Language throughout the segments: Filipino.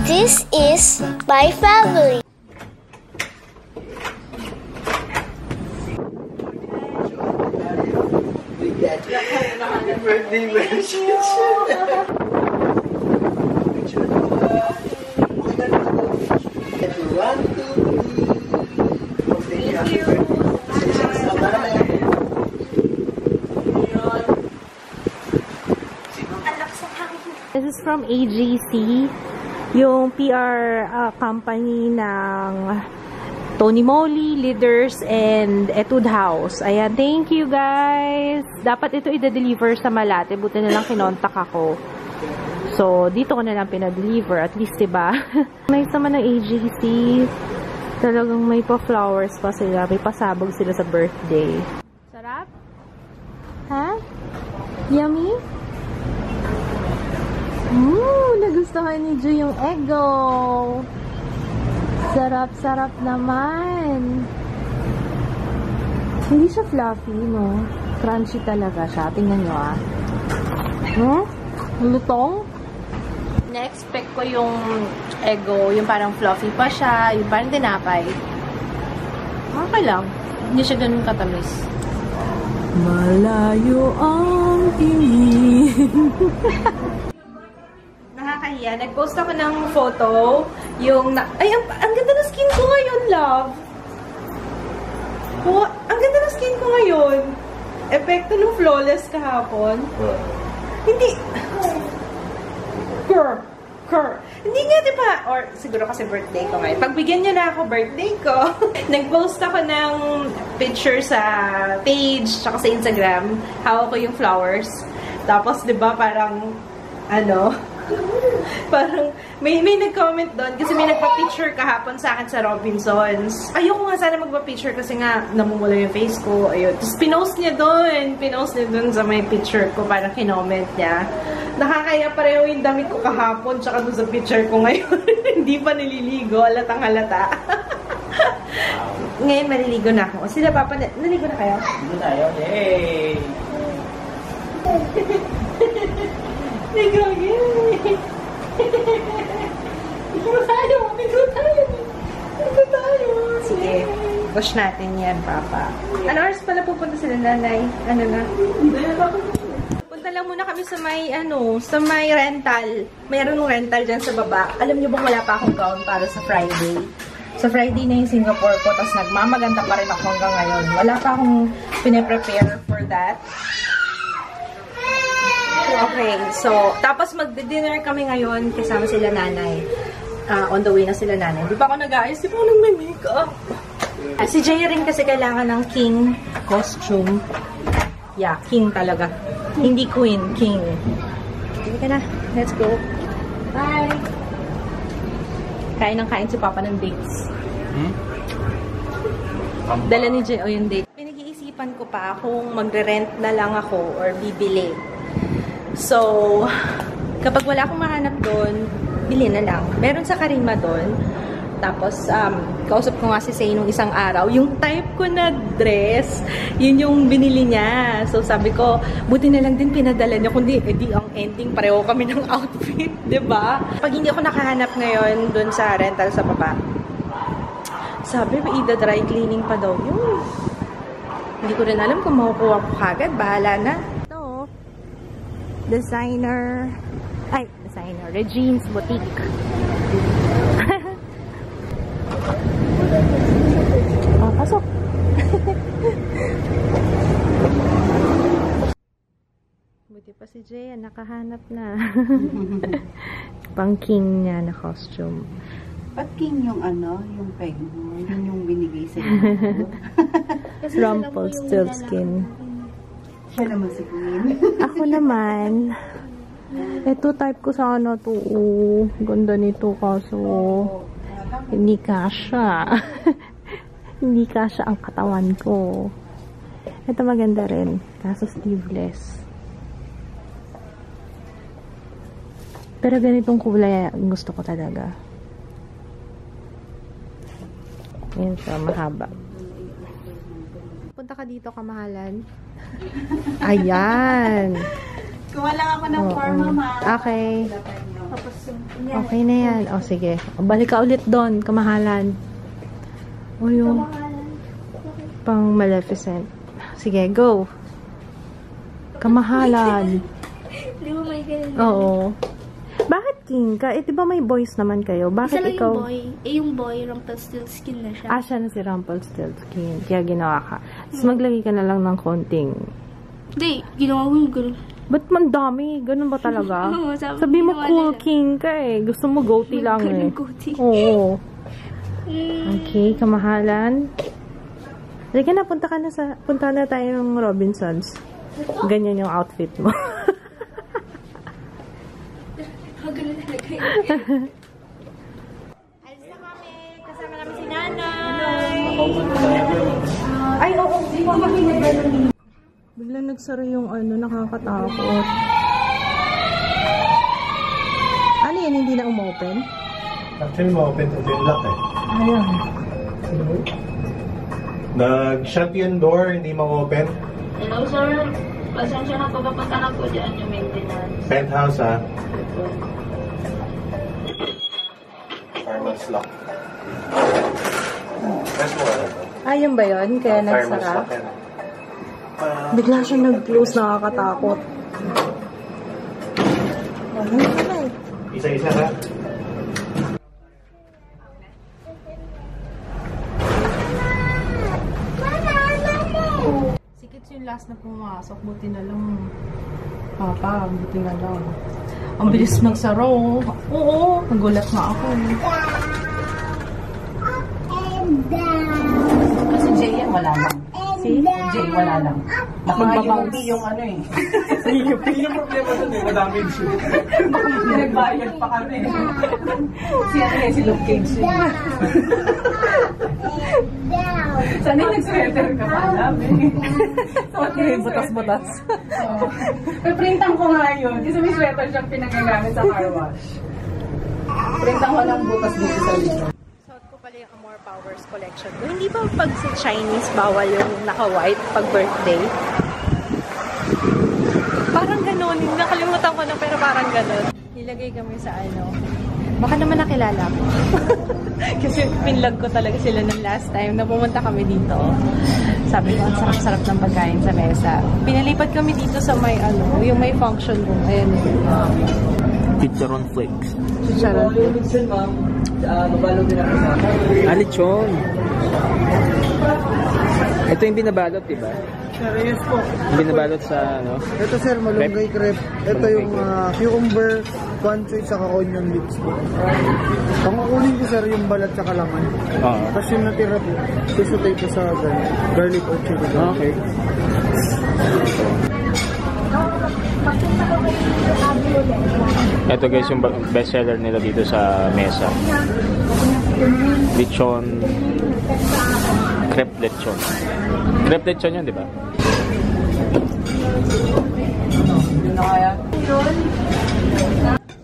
This is my family. This is from AGC, yung PR company ng Tony Moly, Leaders, and Etude House. Ayan, thank you guys! Dapat ito i-deliver sa Malate, buti na lang kinontak ako. So, dito ko na lang pinadeliver, at least diba? Nice naman ng AGC. Talagang may pa-flowers pa sila, may pasabog sila sa birthday. Sarap? Ha? Yummy? Nagustuhan ni Ju yung Eggo. Sarap-sarap naman. Hindi siya fluffy, no? Crunchy talaga siya. Tingnan nyo, ah. Lutong. Na-expect ko yung Eggo, yung parang fluffy pa siya, yung parang tinapay. Okay lang. Hindi siya ganun katamis. Malayo ang tingin. Nakakahiya. Nag-post ako ng photo. Yung ay, ang ganda ng skin ko ngayon, love. Oh, ang ganda ng skin ko ngayon. Epekto ng flawless kahapon. Hindi. Hindi nga, diba? Or, siguro kasi birthday ko ngayon. Pagbigyan niyo na ako birthday ko. Nag-post ako ng picture sa page, tsaka sa Instagram. Hawak ko yung flowers. Tapos, diba, parang, parang, may nag-comment doon kasi may nagpa-picture kahapon sa akin sa Robinsons. Ayoko nga sana magpa-picture kasi nga namumula yung face ko. Ayun. Tapos pinost niya doon sa may picture ko. Parang kinoment niya. Nakakaya pareho yung damit ko kahapon tsaka doon sa picture ko ngayon. Hindi pa nililigo. Halatang halata. Ngayon maliligo na ako. Sila papa, naligo na kayo? Naligo na yun. Yay! Ligo, yay! Ligo tayo! Sige, wash natin yan, papa. Ano oras pala pupunta sila, nanay? Ano na? Punta lang muna kami sa may rental. Mayroong rental dyan sa baba. Alam niyo bang wala pa akong gown para sa Friday? Sa Friday na yung Singapore ko, tapos nagmamaganda pa rin ako hanggang ngayon. Wala pa akong pinaprepare for that. Okay, so, tapos magdi-dinner kami ngayon kasama sila nanay. On the way na sila nanay. Di pa ako nag-aayos, di pa ako nag-makeup. Si Jay rin kasi kailangan ng king costume. Yeah, king talaga. Hindi queen, king. Hindi ka na. Let's go. Bye! Kain ng kain si Papa ng dates. Dala ni Jay, yung date. Pinag-iisipan ko pa kung magre-rent na lang ako or bibili. So, kapag wala akong mahanap doon, bili na lang. Meron sa Karima doon. Tapos, kausap ko nga si Say nung isang araw. Yung type ko na dress, yun yung binili niya. So, sabi ko, buti na lang din pinadala niya. Kundi, edi ang ending, pareho kami ng outfit. Diba? Pag hindi ako nakahanap ngayon doon sa rental sa baba, sabi, ida-dry cleaning pa daw yun. Hindi ko rin alam kung makukuha ko kagad. Bahala na. Designer, Regine's Boutique. Oh, pasok. Buti pa si Jay, nakahanap na. Pang king niya na costume. Ba't king yung yung peg mo? Yun yung binigay sa iyo. Rumpelstiltskin. Siya naman si Queen. Ako naman, ito type ko sana to. Ganda nito kaso hindi kasha. Hindi kasha ang katawan ko. Ito maganda rin. Kaso sleeveless. Pero ganitong kulay ang gusto ko talaga. Yan siya, mahaba. Punta ka dito, kamahalan. Ayan. Kuha lang ako ng forma, ma. Okay. Okay na yan. O, sige. O, balik ka ulit doon, kamahalan. O, yung pang Maleficent. Sige, go. Kamahalan. Di ba may ganun? Oo. Bakit king ka? Eh, di ba may boys naman kayo? Bakit Isa lang ikaw? yung boy. Eh, yung boy, Rumpelstiltskin na siya. Siya na si Rumpelstiltskin. Kaya ginawa ka. Tapos maglagay ka na lang ng konting. Hindi, ginawa ko yung gano'n. Ba't man dami? Ganun ba talaga? Oo, Sabi mo ginawa cool nila. king ka eh. Gusto mo goatee lang eh. Ganun goatee. Oo. Okay, kamahalan. Halika na, punta na tayong Robinsons. Ganyan yung outfit mo. Ganun talaga yun. Alis na kami. Kasama namin si Nanay. Ay, oo. Di ba makinig? Biglang nagsara yung ano, nakakatakot. Ano yan, hindi na umopen? Actually, ma-open ito yung lock eh. Ayan. Nag-shut yung door, hindi ma-open. Hello, sir. Pasensya na po, papunta na po dyan yung maintenance. Penthouse ah. Fireman's lock. Press mo ka na. Ayun ba yun? Kaya Fireman's nagsara? lock yan. Bigla siya nag-close, nakakatakot. Ayun pala eh. Isa-isa ka. Sikits yung last na pumasok. Buti na lang. Papa, buti na lang. Ang bilis nagsara oh. Oo, nagulat na ako eh. Kasi Jay yan, wala lang. See? Jay, wala lang. Magbabounce. Yung ano eh. Yung problema doon eh, madami yung shoot. Nagbayad pa kami. Si ano eh, si Luke Cage. Sana yung nag-sweater ka pa namin. Okay, butas-butas. Piprintan ko nga yun. Kasi may sweater siyang pinagagamit sa car wash. Printan ko lang butas dito sa likod. Suot ko pala yung Amor Powers collection ko. Hindi ba pag sa Chinese bawal yung naka-white pag birthday? Parang ganun. Nakalimutan ko na pero parang ganun. Nilagay kami sa ano. Baka naman nakilala ko. Kasi pinlog ko talaga sila ng last time na pumunta kami dito. Sabi ko, ang sarap-sarap ng pagkain sa mesa. Pinalipat kami dito sa may ano, yung may function room. Ayan. Chicharon flakes. Chicharon. Lechon. Ito yung binabalot, diba? Sir, yes po. Yung binabalot sa, ano? Ito sir, malunggay crepe. Ito yung cucumber, guanchay, saka onion lips po. Pangukunin ko sir yung balat sa laman. Oo. Tapos yung natira po, susutay ko sa garlic or chili. Okay. Ito guys yung best seller nila dito sa mesa. Lechon. Crepe lechon. Crepe lechon yun, di ba?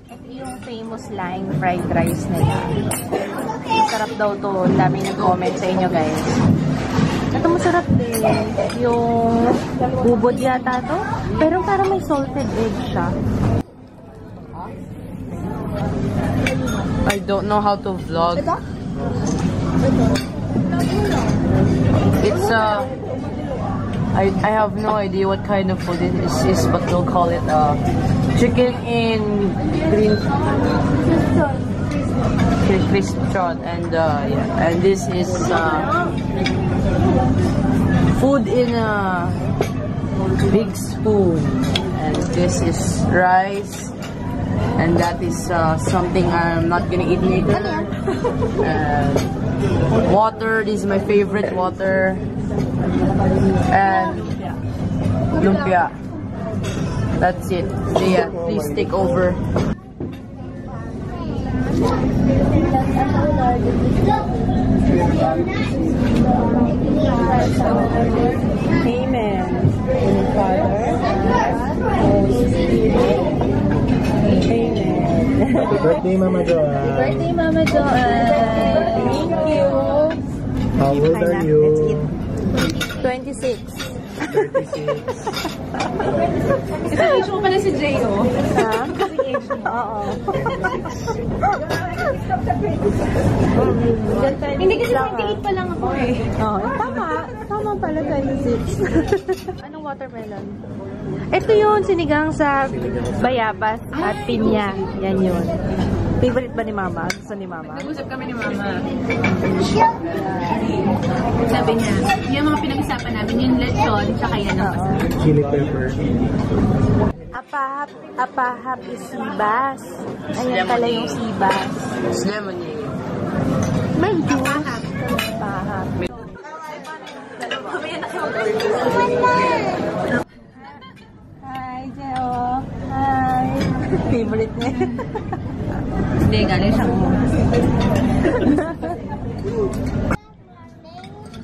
Ito yung famous Laing fried rice nila. Masarap daw to. Ang daming nag-comment sa inyo guys. Ito masarap din. Yung ubod yata to. Pero parang may salted egg siya. I don't know how to vlog. It's I have no idea what kind of food it is, but we'll call it chicken in green crispton, and yeah, and this is food in a big spoon, and this is rice. And that is something I'm not gonna eat later. Water, this is my favorite water. And lumpia. That's it. Leah, please take over. Amen. Father, Holy Spirit. Amen. Happy birthday, Mama Joanne. Happy birthday, Mama Joanne. Thank you. How old are you? 26. 36. Kasi age mo pala si Jay, oh. Ha? Kasi age mo. Oo. Hindi kasi 28 pa lang ako eh. Oo, tama. Tama pala 26. Anong watermelon? Ito yun, sinigang sa bayabas at pinya. Yan yun. Favorite ba ni Mama? Gusto ni Mama? Nag-usap kami ni Mama. Sabi niya, yung mga pinag-usapan namin, yung lechon, tsaka yan ang masarap. Chili pepper. Apahap is sibas. Ayan pala yung sibas. It's lemonade. May juice. Apahap. Hi, Jeo. Hi. Favorite niya. Hindi, galing siyang mo.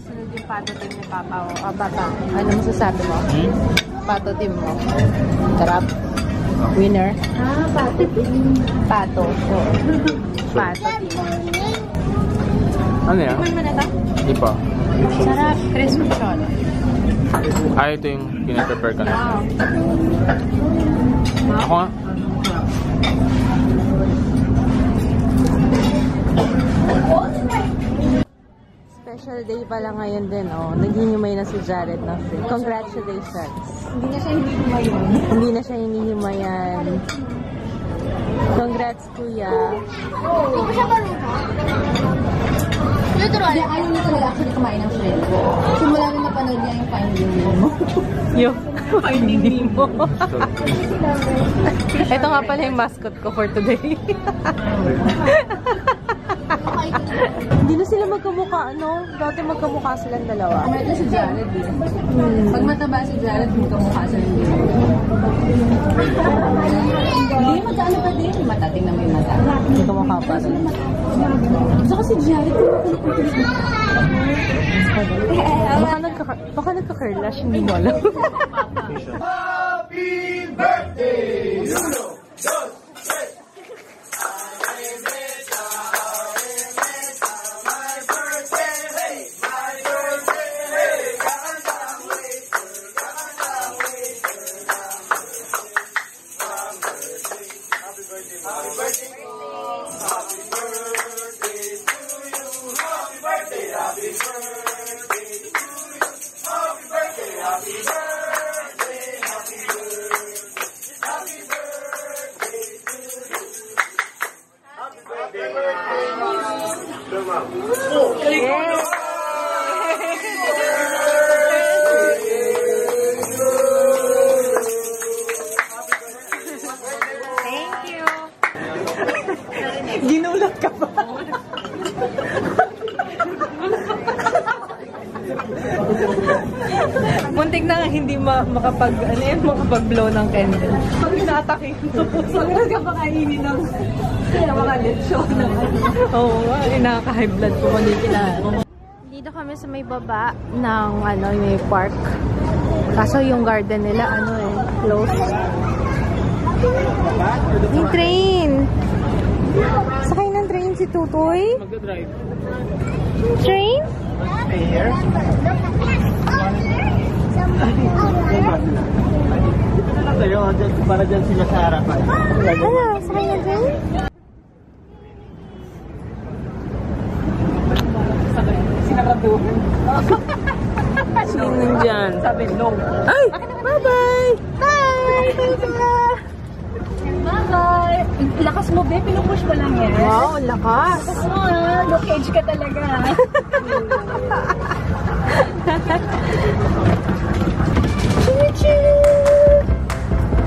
Sunod yung pato team ni Papa. Papa, ano masasabi mo? Pato team mo. Sarap. Winner. Pato team. Pato. Pato team. Ano yan? Kumain mo na ito? Hindi pa. Sarap. Crispy shot. Ah, ito yung pinaprepare ka na. Ako nga. Special day pala ngayon din, oh. Naghihimay na si Jared na free. Congratulations. Hindi na siya hinihimayon. Hindi na siya hinihimayan. Congrats, Kuya. Hindi ko siya marunong. Literal. Ayaw niya talaga actually kumain ng shrimp. Simula na napanood niya yung Finding Nemo. Yung Finding Nemo. Ito nga pala yung mascot ko for today. Hindi na sila magkamukha, no? Dati magkamukha silang dalawa. Kumain na si Jared eh. Pag mataba si Jared, magkamukha siya ng Nemo. Hindi, magkaano pa din. Matating na may mata. Hindi kamukha pa rin. Saka si Jared, Baka nagka-curlash, hindi mo alam. Happy birthday! Ginulat ka ba? Muntik na nga hindi makapag-blow ng candle. Pag inaatake ito. Pag ka pakainin ng mga lechon. Oo nga, nakaka-high blood ko kung hindi kinain. Dito kami sa may baba ng may park. Kaso yung garden nila, closed. Yung train! Sakay ng train si Tutoy? Magdadrive. Train? Stay here. Para dyan sila sa harapan. Ano? Sakay ng train? Sinaraduhan. Sino nandyan? Sabi, no. Ay! Bye-bye! Bye! Bye-bye! Bye! Lakas mo, be. Pinupush ko lang yan. Wow, lakas! Lakas mo, ha? Look age ka talaga.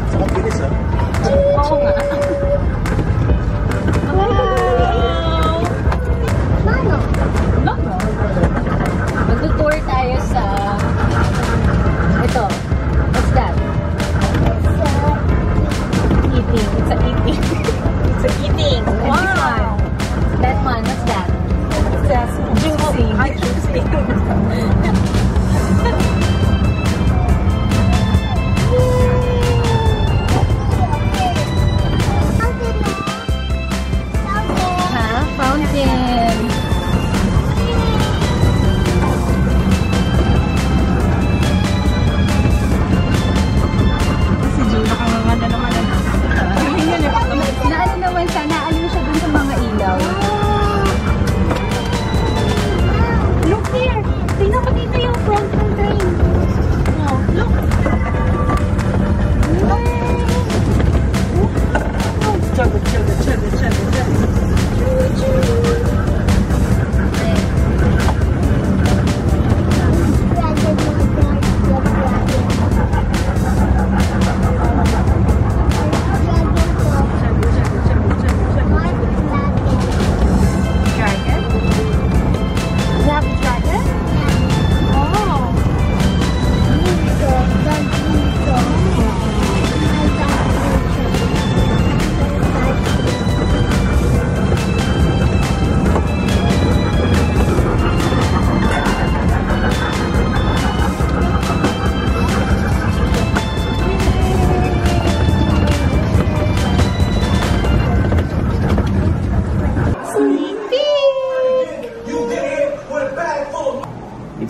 Saka bilis ah. Oo nga. Mag-tour tayo sa ito. What's that? Eating. It's a eating. It's a eating. And this one. That one. What's that? It's juicing. Juicing.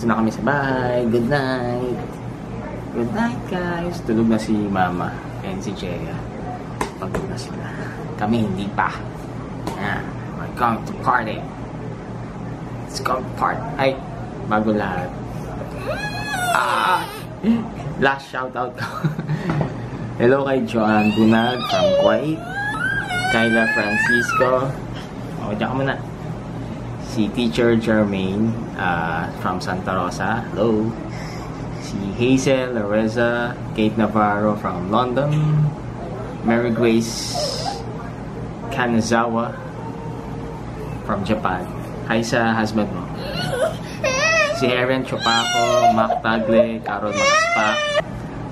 na kami sa bahay. Good night. Good night, guys. Tulog na si Mama and si Jaya. Pagod na sila. Kami hindi pa. We're going to party. Let's go party. Ay, bago lahat. Last shoutout ko. Hello kay Joanne Bunag from Kuwait. Kyla Francisco. Diyan ka muna. Si Teacher Jermaine from Santa Rosa. Hello. Si Hazel Lareza. Kate Navarro from London. Mary Grace Kanazawa from Japan. Hi sa husband mo. Si Erin Chopaco, Mac Tagle, Carol Magaspa,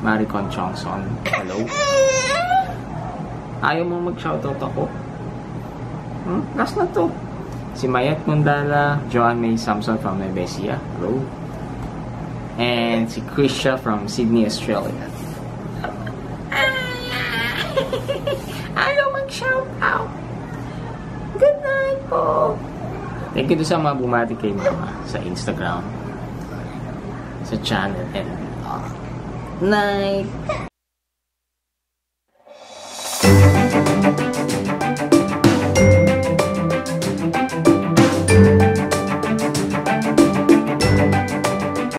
Maricon Chongson. Hello. Ayaw mo mag-shoutout ako? Last na to. Si Mayat Mundala, Joanne May Samson from Nevesia. Hello. And si Krisha from Sydney, Australia. Ayaw mag-shoutout. Good night po. Thank you to sa mga bumati kay Mama sa Instagram, sa channel, and night.